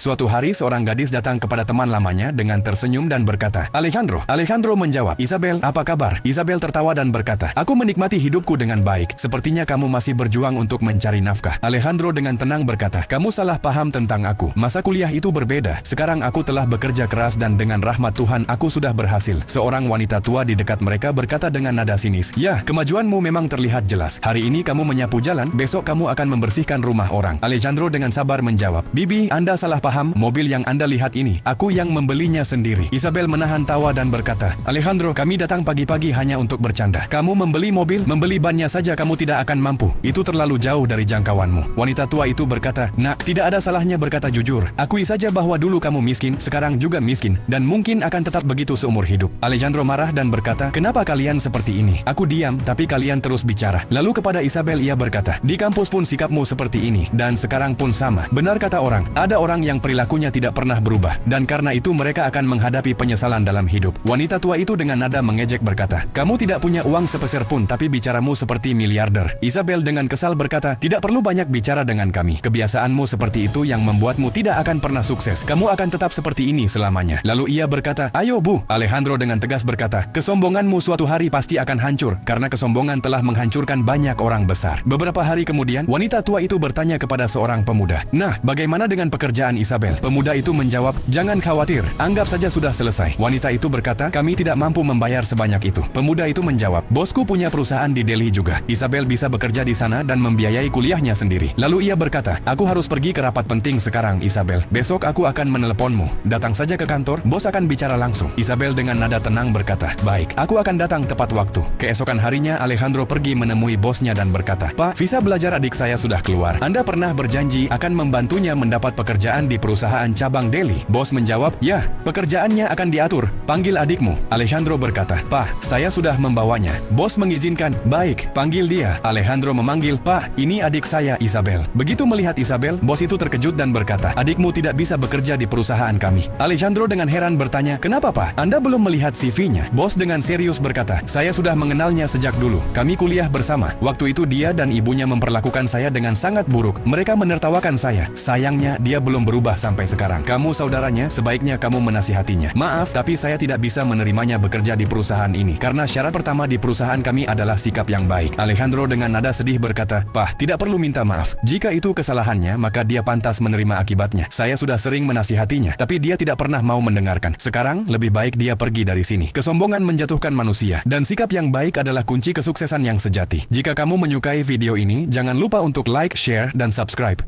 Suatu hari seorang gadis datang kepada teman lamanya dengan tersenyum dan berkata, Alejandro. Alejandro menjawab, Isabel, apa kabar? Isabel tertawa dan berkata, aku menikmati hidupku dengan baik. Sepertinya kamu masih berjuang untuk mencari nafkah. Alejandro dengan tenang berkata, kamu salah paham tentang aku. Masa kuliah itu berbeda. Sekarang aku telah bekerja keras dan dengan rahmat Tuhan aku sudah berhasil. Seorang wanita tua di dekat mereka berkata dengan nada sinis, ya, kemajuanmu memang terlihat jelas. Hari ini kamu menyapu jalan, besok kamu akan membersihkan rumah orang. Alejandro dengan sabar menjawab, Bibi, Anda salah paham. Mobil yang Anda lihat ini, aku yang membelinya sendiri. Isabel menahan tawa dan berkata, Alejandro, kami datang pagi-pagi hanya untuk bercanda. Kamu membeli mobil, membeli bannya saja kamu tidak akan mampu. Itu terlalu jauh dari jangkauanmu. Wanita tua itu berkata, nak, tidak ada salahnya berkata jujur. Akui saja bahwa dulu kamu miskin, sekarang juga miskin, dan mungkin akan tetap begitu seumur hidup. Alejandro marah dan berkata, kenapa kalian seperti ini? Aku diam, tapi kalian terus bicara. Lalu kepada Isabel ia berkata, di kampus pun sikapmu seperti ini, dan sekarang pun sama. Benar kata orang, ada orang yang perilakunya tidak pernah berubah, dan karena itu mereka akan menghadapi penyesalan dalam hidup. Wanita tua itu dengan nada mengejek berkata, kamu tidak punya uang sepeser pun tapi bicaramu seperti miliarder. Isabel dengan kesal berkata, tidak perlu banyak bicara dengan kami. Kebiasaanmu seperti itu yang membuatmu tidak akan pernah sukses. Kamu akan tetap seperti ini selamanya. Lalu ia berkata, ayo bu. Alejandro dengan tegas berkata, kesombonganmu suatu hari pasti akan hancur, karena kesombongan telah menghancurkan banyak orang besar. Beberapa hari kemudian, wanita tua itu bertanya kepada seorang pemuda, nah, bagaimana dengan pekerjaan Isabel? Pemuda itu menjawab, jangan khawatir, anggap saja sudah selesai. Wanita itu berkata, kami tidak mampu membayar sebanyak itu. Pemuda itu menjawab, bosku punya perusahaan di Delhi juga. Isabel bisa bekerja di sana dan membiayai kuliahnya sendiri. Lalu ia berkata, aku harus pergi ke rapat penting sekarang, Isabel. Besok aku akan meneleponmu. Datang saja ke kantor, bos akan bicara langsung. Isabel dengan nada tenang berkata, baik, aku akan datang tepat waktu. Keesokan harinya, Alejandro pergi menemui bosnya dan berkata, Pak, visa belajar adik saya sudah keluar. Anda pernah berjanji akan membantunya mendapat pekerjaan di perusahaan cabang Delhi. Bos menjawab, ya, pekerjaannya akan diatur. Panggil adikmu. Alejandro berkata, Pak, saya sudah membawanya. Bos mengizinkan. Baik, panggil dia. Alejandro memanggil, Pak, ini adik saya, Isabel. Begitu melihat Isabel, bos itu terkejut dan berkata, adikmu tidak bisa bekerja di perusahaan kami. Alejandro dengan heran bertanya, kenapa Pak? Anda belum melihat CV-nya? Bos dengan serius berkata, saya sudah mengenalnya sejak dulu. Kami kuliah bersama. Waktu itu dia dan ibunya memperlakukan saya dengan sangat buruk. Mereka menertawakan saya. Sayangnya, dia belum berubah sampai sekarang. Kamu saudaranya, sebaiknya kamu menasihatinya. Maaf, tapi saya tidak bisa menerimanya bekerja di perusahaan ini, karena syarat pertama di perusahaan kami adalah sikap yang baik. Alejandro dengan nada sedih berkata, Pak, tidak perlu minta maaf. Jika itu kesalahannya, maka dia pantas menerima akibatnya. Saya sudah sering menasihatinya, tapi dia tidak pernah mau mendengarkan. Sekarang, lebih baik dia pergi dari sini. Kesombongan menjatuhkan manusia, dan sikap yang baik adalah kunci kesuksesan yang sejati. Jika kamu menyukai video ini, jangan lupa untuk like, share, dan subscribe.